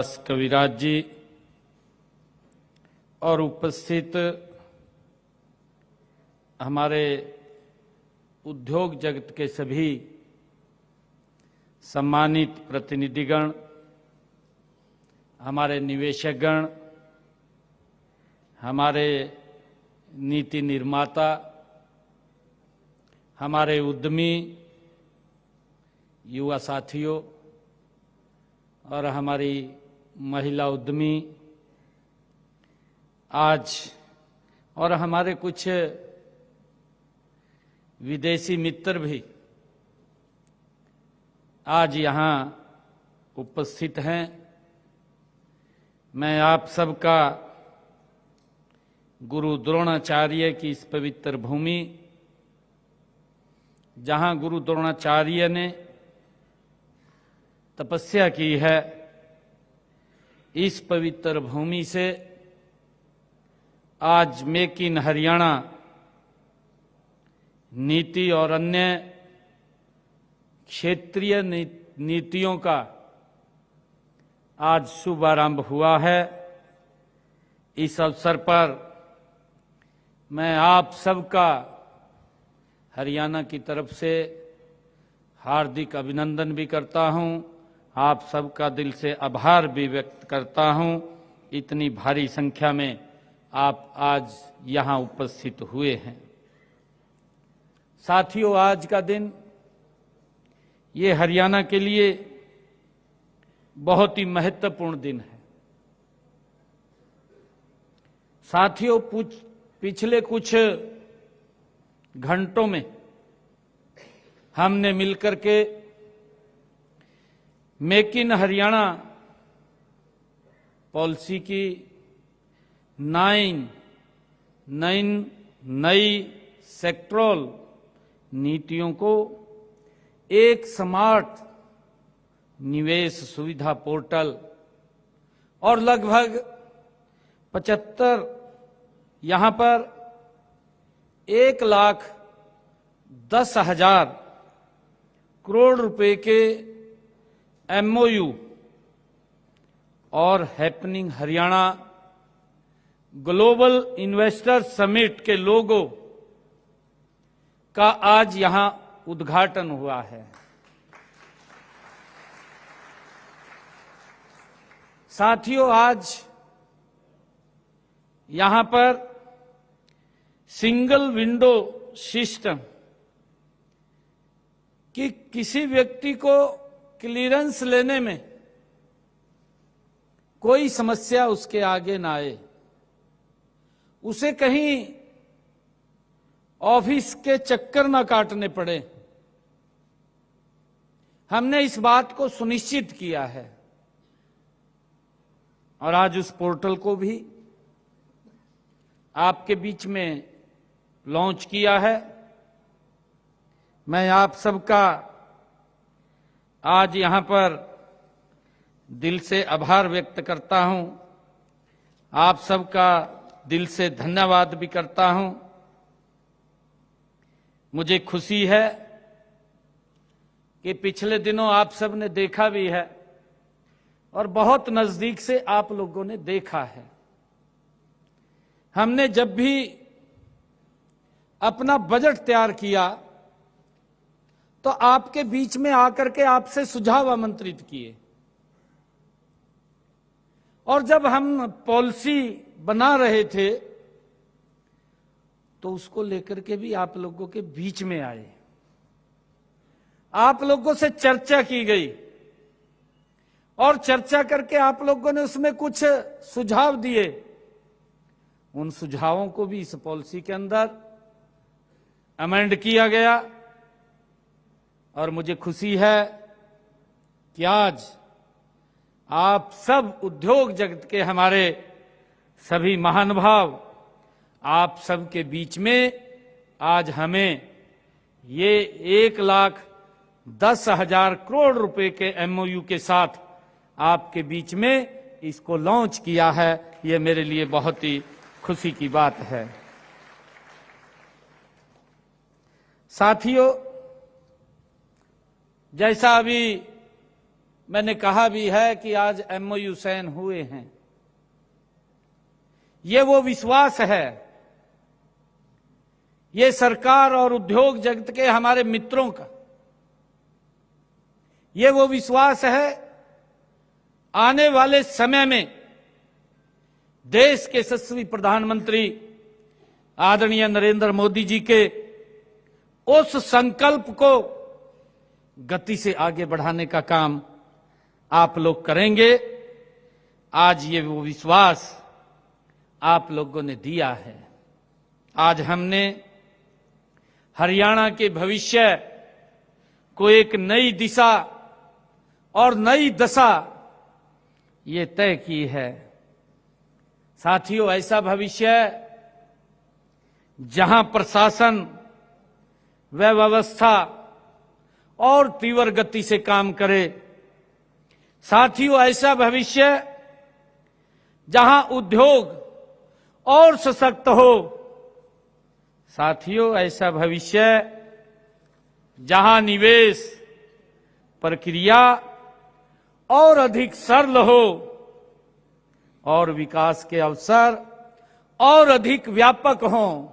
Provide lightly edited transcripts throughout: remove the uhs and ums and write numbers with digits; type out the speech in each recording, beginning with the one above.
कविराज जी और उपस्थित हमारे उद्योग जगत के सभी सम्मानित प्रतिनिधिगण, हमारे निवेशकगण, हमारे नीति निर्माता, हमारे उद्यमी युवा साथियों और हमारी महिला उद्यमी आज और हमारे कुछ विदेशी मित्र भी आज यहाँ उपस्थित हैं। मैं आप सबका गुरु द्रोणाचार्य की इस पवित्र भूमि, जहाँ गुरु द्रोणाचार्य ने तपस्या की है, इस पवित्र भूमि से आज मेक इन हरियाणा नीति और अन्य क्षेत्रीय नीतियों का आज शुभारंभ हुआ है। इस अवसर पर मैं आप सबका हरियाणा की तरफ से हार्दिक अभिनंदन भी करता हूं, आप सबका दिल से आभार भी व्यक्त करता हूं। इतनी भारी संख्या में आप आज यहां उपस्थित हुए हैं। साथियों, आज का दिन ये हरियाणा के लिए बहुत ही महत्वपूर्ण दिन है। साथियों, पिछले कुछ घंटों में हमने मिलकर के मेक इन हरियाणा पॉलिसी की 9 नई सेक्टरल नीतियों को एक स्मार्ट निवेश सुविधा पोर्टल और लगभग 75 यहां पर 1,10,000 करोड़ रुपए के MOU और happening Haryana global investor summit के लोगो का आज यहां उद्घाटन हुआ है। साथियों, आज यहां पर सिंगल विंडो सिस्टम कि किसी व्यक्ति को क्लियरेंस लेने में कोई समस्या उसके आगे ना आए, उसे कहीं ऑफिस के चक्कर ना काटने पड़े, हमने इस बात को सुनिश्चित किया है और आज उस पोर्टल को भी आपके बीच में लॉन्च किया है। मैं आप सबका आज यहां पर दिल से आभार व्यक्त करता हूं, आप सबका दिल से धन्यवाद भी करता हूं। मुझे खुशी है कि पिछले दिनों आप सब ने देखा भी है और बहुत नजदीक से आप लोगों ने देखा है। हमने जब भी अपना बजट तैयार किया तो आपके बीच में आकर के आपसे सुझाव आमंत्रित किए, और जब हम पॉलिसी बना रहे थे तो उसको लेकर के भी आप लोगों के बीच में आए, आप लोगों से चर्चा की गई और चर्चा करके आप लोगों ने उसमें कुछ सुझाव दिए। उन सुझावों को भी इस पॉलिसी के अंदर अमेंड किया गया और मुझे खुशी है कि आज आप सब उद्योग जगत के हमारे सभी महानुभाव, आप सबके बीच में आज हमें ये 1,10,000 करोड़ रुपए के MOU के साथ आपके बीच में इसको लॉन्च किया है। ये मेरे लिए बहुत ही खुशी की बात है। साथियों, जैसा अभी मैंने कहा भी है कि आज MOU साइन हुए हैं। ये वो विश्वास है, ये सरकार और उद्योग जगत के हमारे मित्रों का ये वो विश्वास है आने वाले समय में देश के यशस्वी प्रधानमंत्री आदरणीय नरेंद्र मोदी जी के उस संकल्प को गति से आगे बढ़ाने का काम आप लोग करेंगे। आज ये वो विश्वास आप लोगों ने दिया है। आज हमने हरियाणा के भविष्य को एक नई दिशा और नई दशा ये तय की है। साथियों, ऐसा भविष्य जहां प्रशासन व व्यवस्था और तीव्र गति से काम करे। साथियों, ऐसा भविष्य जहां उद्योग और सशक्त हो। साथियों, ऐसा भविष्य जहां निवेश प्रक्रिया और अधिक सरल हो और विकास के अवसर और अधिक व्यापक हों।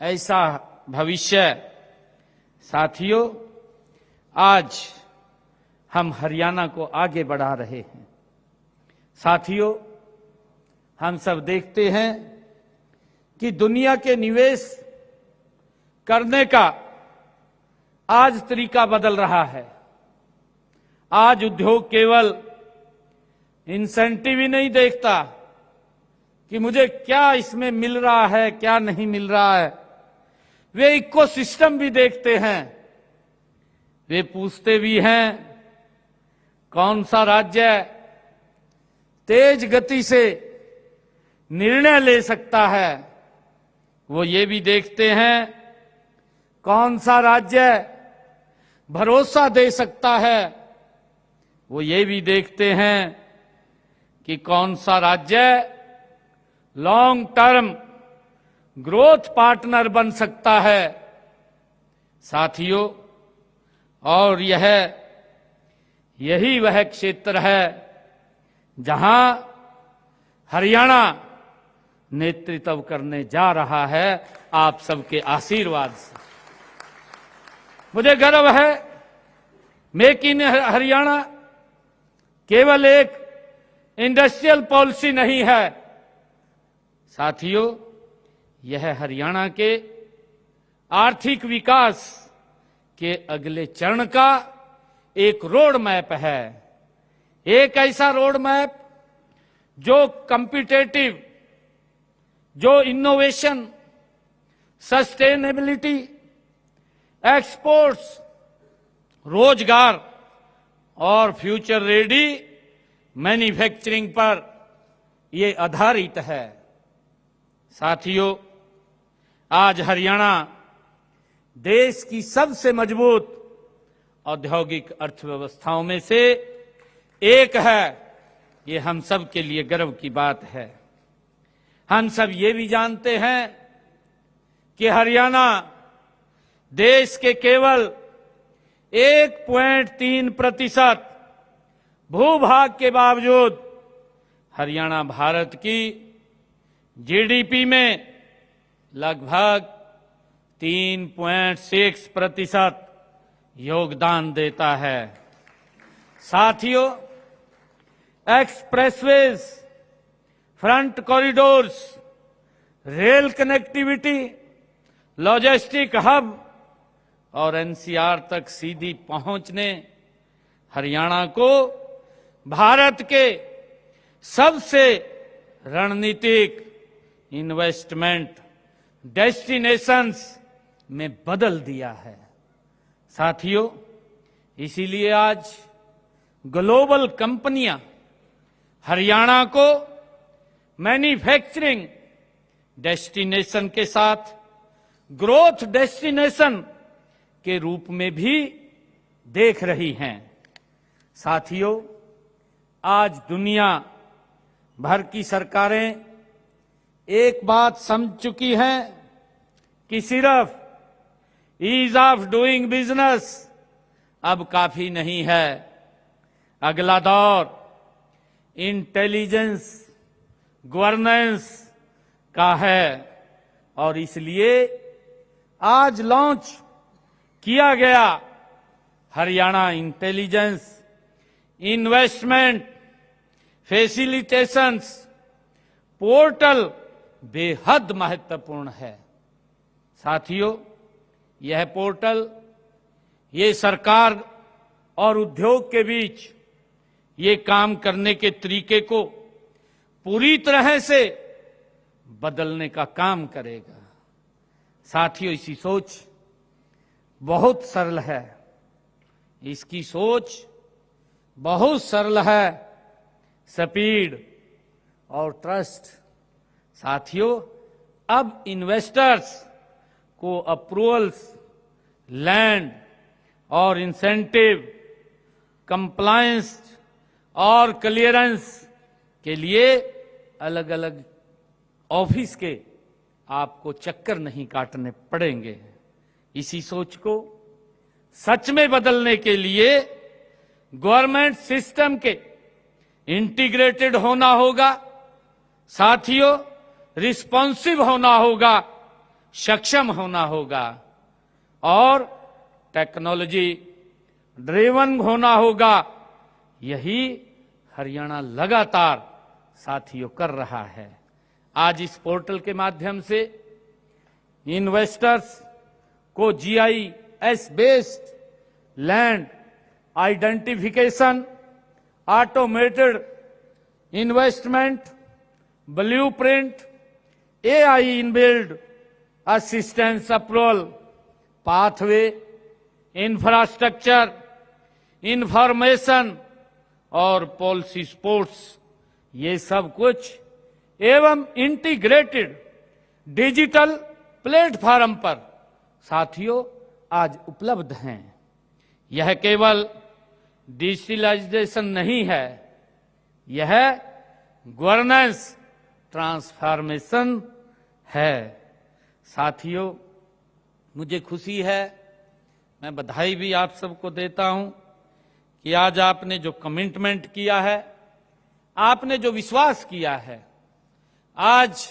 ऐसा भविष्य साथियों आज हम हरियाणा को आगे बढ़ा रहे हैं। साथियों, हम सब देखते हैं कि दुनिया के निवेश करने का आज तरीका बदल रहा है। आज उद्योग केवल इंसेंटिव ही नहीं देखता कि मुझे क्या इसमें मिल रहा है, क्या नहीं मिल रहा है। वे इकोसिस्टम भी देखते हैं। वे पूछते भी हैं कौन सा राज्य तेज गति से निर्णय ले सकता है। वो ये भी देखते हैं कौन सा राज्य भरोसा दे सकता है। वो ये भी देखते हैं कि कौन सा राज्य लॉन्ग टर्म ग्रोथ पार्टनर बन सकता है। साथियों, और यही वह क्षेत्र है जहां हरियाणा नेतृत्व करने जा रहा है आप सबके आशीर्वाद से। मुझे गर्व है मेक इन हरियाणा केवल एक इंडस्ट्रियल पॉलिसी नहीं है। साथियों, यह हरियाणा के आर्थिक विकास के अगले चरण का एक रोड मैप है। एक ऐसा रोड मैप जो कॉम्पिटिटिव, जो इनोवेशन, सस्टेनेबिलिटी, एक्सपोर्ट्स, रोजगार और फ्यूचर रेडी मैन्युफैक्चरिंग पर ये आधारित है। साथियों, आज हरियाणा देश की सबसे मजबूत औद्योगिक अर्थव्यवस्थाओं में से एक है। ये हम सब के लिए गर्व की बात है। हम सब ये भी जानते हैं कि हरियाणा देश के केवल 1.3% भूभाग के बावजूद हरियाणा भारत की GDP में लगभग 3.6% योगदान देता है। साथियों, expressways, front corridors, rail connectivity, logistic hub और NCR तक सीधी पहुंचने हरियाणा को भारत के सबसे रणनीतिक इन्वेस्टमेंट डेस्टिनेशंस में बदल दिया है। साथियों, इसीलिए आज ग्लोबल कंपनियां हरियाणा को मैन्युफैक्चरिंग डेस्टिनेशन के साथ ग्रोथ डेस्टिनेशन के रूप में भी देख रही हैं। साथियों, आज दुनिया भर की सरकारें एक बात समझ चुकी हैं कि सिर्फ ईज ऑफ डूइंग बिजनेस अब काफी नहीं है। अगला दौर इंटेलिजेंस गवर्नेंस का है और इसलिए आज लॉन्च किया गया हरियाणा इंटेलिजेंस इन्वेस्टमेंट फैसिलिटेशंस पोर्टल बेहद महत्वपूर्ण है। साथियों, यह पोर्टल ये सरकार और उद्योग के बीच ये काम करने के तरीके को पूरी तरह से बदलने का काम करेगा। साथियों, इसकी सोच बहुत सरल है, इसकी सोच बहुत सरल है, स्पीड और ट्रस्ट। साथियों, अब इन्वेस्टर्स को अप्रूवल्स, लैंड और इंसेंटिव, कंप्लायंस और क्लियरेंस के लिए अलग अलग ऑफिस के आपको चक्कर नहीं काटने पड़ेंगे। इसी सोच को सच में बदलने के लिए गवर्नमेंट सिस्टम के इंटीग्रेटेड होना होगा। साथियों, रिस्पॉन्सिव होना होगा, सक्षम होना होगा और टेक्नोलॉजी ड्रिवन होना होगा। यही हरियाणा लगातार साथियों कर रहा है। आज इस पोर्टल के माध्यम से इन्वेस्टर्स को GIS based land identification, automated investment blueprint, AI inbuilt assistance approval, pathway, infrastructure, information और पॉलिसी सपोर्ट्स, ये सब कुछ एवं इंटीग्रेटेड डिजिटल प्लेटफॉर्म पर साथियों आज उपलब्ध हैं। यह केवल डिजिटलाइजेशन नहीं है, यह गवर्नेंस ट्रांसफॉर्मेशन है। साथियों, मुझे खुशी है, मैं बधाई भी आप सबको देता हूं कि आज आपने जो कमिटमेंट किया है, आपने जो विश्वास किया है, आज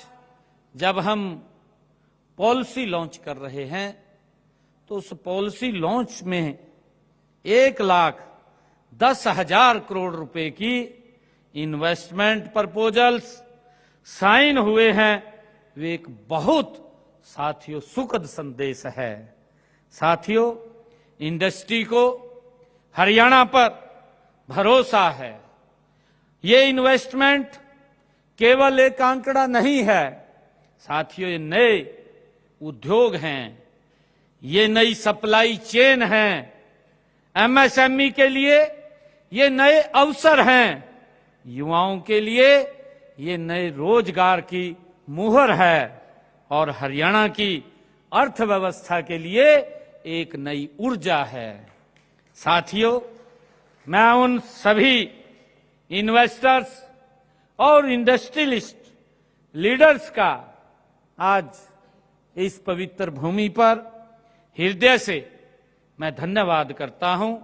जब हम पॉलिसी लॉन्च कर रहे हैं तो उस पॉलिसी लॉन्च में 1,10,000 करोड़ रुपए की इन्वेस्टमेंट प्रपोजल्स साइन हुए हैं। वे एक बहुत साथियों सुखद संदेश है। साथियों, इंडस्ट्री को हरियाणा पर भरोसा है। ये इन्वेस्टमेंट केवल एक आंकड़ा नहीं है। साथियों, ये नए उद्योग हैं, ये नई सप्लाई चेन हैं, एमएसएमई के लिए ये नए अवसर हैं, युवाओं के लिए ये नए रोजगार की मुहर है और हरियाणा की अर्थव्यवस्था के लिए एक नई ऊर्जा है। साथियों, मैं उन सभी इन्वेस्टर्स और इंडस्ट्रियलिस्ट लीडर्स का आज इस पवित्र भूमि पर हृदय से मैं धन्यवाद करता हूं,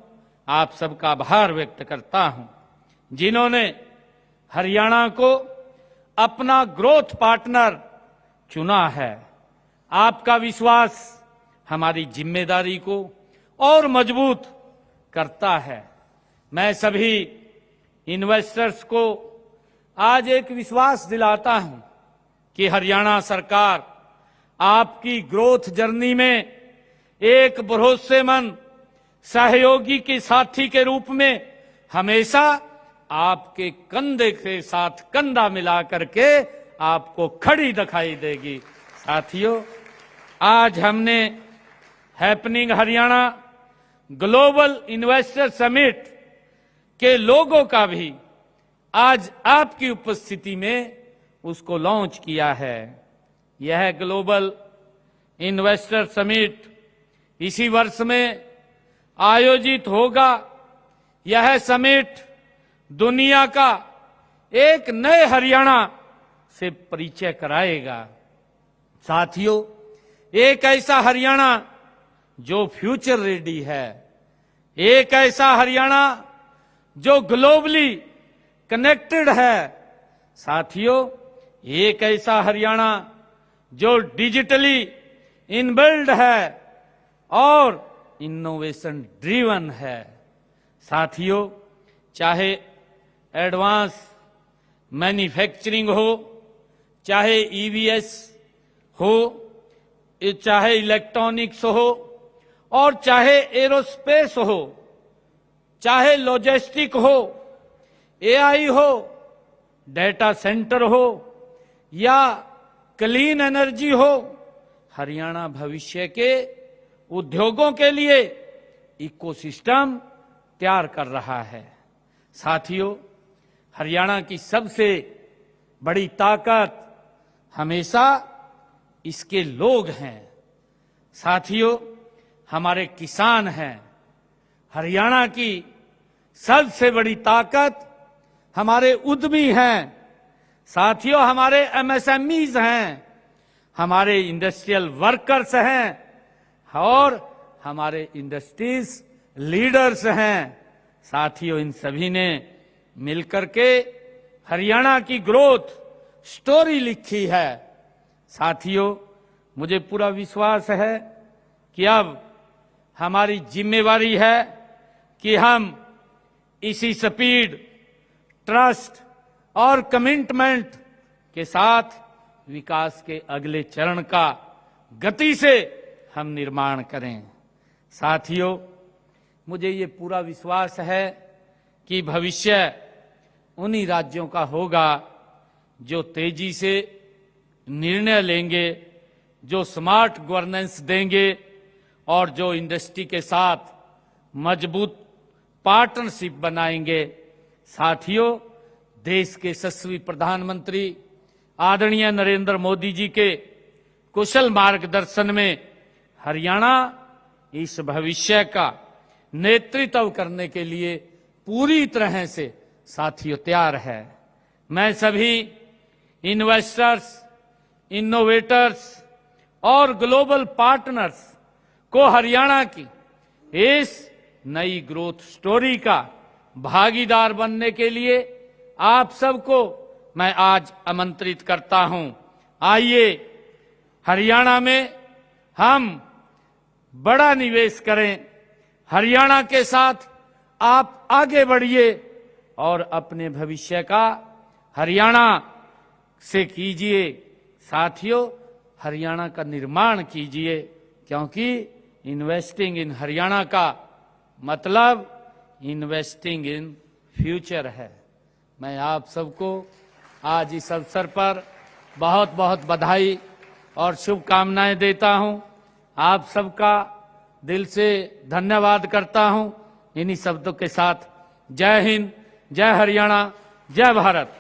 आप सबका आभार व्यक्त करता हूं, जिन्होंने हरियाणा को अपना ग्रोथ पार्टनर चुना है। आपका विश्वास हमारी जिम्मेदारी को और मजबूत करता है। मैं सभी इन्वेस्टर्स को आज एक विश्वास दिलाता हूं कि हरियाणा सरकार आपकी ग्रोथ जर्नी में एक भरोसेमंद सहयोगी के साथी के रूप में हमेशा आपके कंधे के साथ कंधा मिला करके आपको खड़ी दिखाई देगी। साथियों, आज हमने happening Haryana global investor summit के लोगों का भी आज आपकी उपस्थिति में उसको लॉन्च किया है। यह ग्लोबल इन्वेस्टर समिट इसी वर्ष में आयोजित होगा। यह समिट दुनिया का एक नए हरियाणा से परिचय कराएगा। साथियों, एक ऐसा हरियाणा जो फ्यूचर रेडी है, एक ऐसा हरियाणा जो ग्लोबली कनेक्टेड है। साथियों, एक ऐसा हरियाणा जो डिजिटली इनबिल्ड है और इनोवेशन ड्रिवन है। साथियों, चाहे एडवांस मैन्युफैक्चरिंग हो, चाहे ईवीएस हो, चाहे इलेक्ट्रॉनिक्स हो, और चाहे एरोस्पेस हो, चाहे लॉजिस्टिक हो, एआई हो, डेटा सेंटर हो या क्लीन एनर्जी हो, हरियाणा भविष्य के उद्योगों के लिए इकोसिस्टम तैयार कर रहा है। साथियों, हरियाणा की सबसे बड़ी ताकत हमेशा इसके लोग हैं। साथियों, हमारे किसान हैं। हरियाणा की सबसे बड़ी ताकत हमारे उद्यमी हैं। साथियों, हमारे एमएसएमईज हैं, हमारे इंडस्ट्रियल वर्कर्स हैं और हमारे इंडस्ट्रीज लीडर्स हैं। साथियों, इन सभी ने मिलकर के हरियाणा की ग्रोथ स्टोरी लिखी है। साथियों, मुझे पूरा विश्वास है कि अब हमारी जिम्मेवारी है कि हम इसी स्पीड, ट्रस्ट और कमिटमेंट के साथ विकास के अगले चरण का गति से हम निर्माण करें। साथियों, मुझे ये पूरा विश्वास है कि भविष्य उन्हीं राज्यों का होगा जो तेजी से निर्णय लेंगे, जो स्मार्ट गवर्नेंस देंगे और जो इंडस्ट्री के साथ मजबूत पार्टनरशिप बनाएंगे। साथियों, देश के यशस्वी प्रधानमंत्री आदरणीय नरेंद्र मोदी जी के कुशल मार्गदर्शन में हरियाणा इस भविष्य का नेतृत्व करने के लिए पूरी तरह से साथियों तैयार है। मैं सभी इन्वेस्टर्स, इनोवेटर्स और ग्लोबल पार्टनर्स को हरियाणा की इस नई ग्रोथ स्टोरी का भागीदार बनने के लिए आप सबको मैं आज आमंत्रित करता हूं। आइए, हरियाणा में हम बड़ा निवेश करें। हरियाणा के साथ आप आगे बढ़िए और अपने भविष्य का हरियाणा से कीजिए। साथियों, हरियाणा का निर्माण कीजिए, क्योंकि इन्वेस्टिंग इन हरियाणा का मतलब इन्वेस्टिंग इन फ्यूचर है। मैं आप सबको आज इस अवसर पर बहुत बहुत बधाई और शुभकामनाएं देता हूं। आप सबका दिल से धन्यवाद करता हूं। इन्हीं शब्दों के साथ जय हिंद, जय हरियाणा, जय भारत।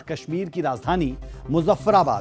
कश्मीर की राजधानी मुजफ्फराबाद